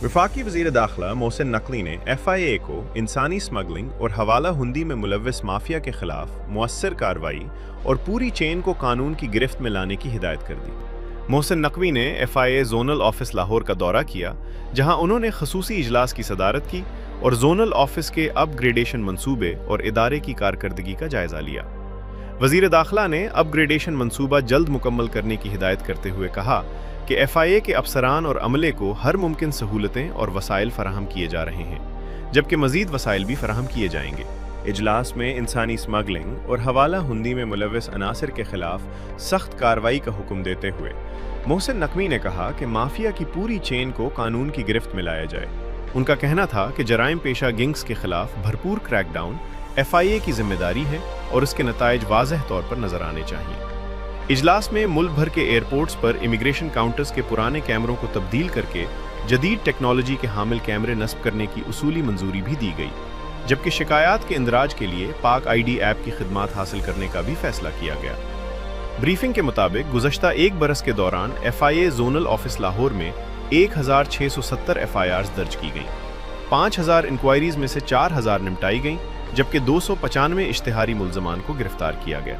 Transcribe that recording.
वफाकी वज़ीर दाखिला मोहसिन नकवी ने FIA को इंसानी स्मगलिंग और हवाला हुंडी में मुलव्वस माफिया के खिलाफ मुअस्सर कार्रवाई और पूरी चेन को कानून की गिरफ्त में लाने की हिदायत कर दी। मोहसिन नकवी ने FIA जोनल ऑफिस लाहौर का दौरा किया, जहां उन्होंने खसूसी इजलास की सदारत की और जोनल ऑफिस के अपग्रेडेशन मंसूबे और इदारे की कारकर्दगी का जायजा लिया। वज़ीर दाखिला ने अपग्रेडेशन मंसूबा जल्द मुकम्मल करने की हिदायत करते हुए कहा कि FIA के अफसरान और अमले को हर मुमकिन सहूलतें और वसाइल फराहम किए जा रहे हैं, जबकि मज़ीद वसाइल भी फराहम किए जाएंगे। इजलास में इंसानी स्मगलिंग और हवाला हुंडी में मुलव्वस अनासर के खिलाफ सख्त कार्रवाई का हुक्म देते हुए मोहसिन नकवी ने कहा कि माफिया की पूरी चेन को कानून की गिरफ्त में लाया जाए। उनका कहना था कि जराइम पेशा गिंग्स के खिलाफ भरपूर क्रैकडाउन FIA की जिम्मेदारी है और इसके नताइज वाज़ेह तौर पर नजर आने चाहिए। इजलास में मुल्क भर के एयरपोर्ट्स पर इमिग्रेशन काउंटर्स के पुराने कैमरों को तब्दील करके जदीद टेक्नोलॉजी के हामिल कैमरे नस्ब करने की उसूली मंजूरी भी दी गई, जबकि शिकायत के इंदराज के लिए पाक ID ऐप की खिदमात हासिल करने का भी फैसला किया गया। ब्रीफिंग के मुताबिक गुज़श्ता एक बरस के दौरान FIA जोनल ऑफिस लाहौर में 1670 FIRs दर्ज की गईं। 5000 इंक्वायरीज में से 4000 निपटाई गईं, जबकि 295 इश्तिहारी मुल्ज़मान को गिरफ्तार किया गया।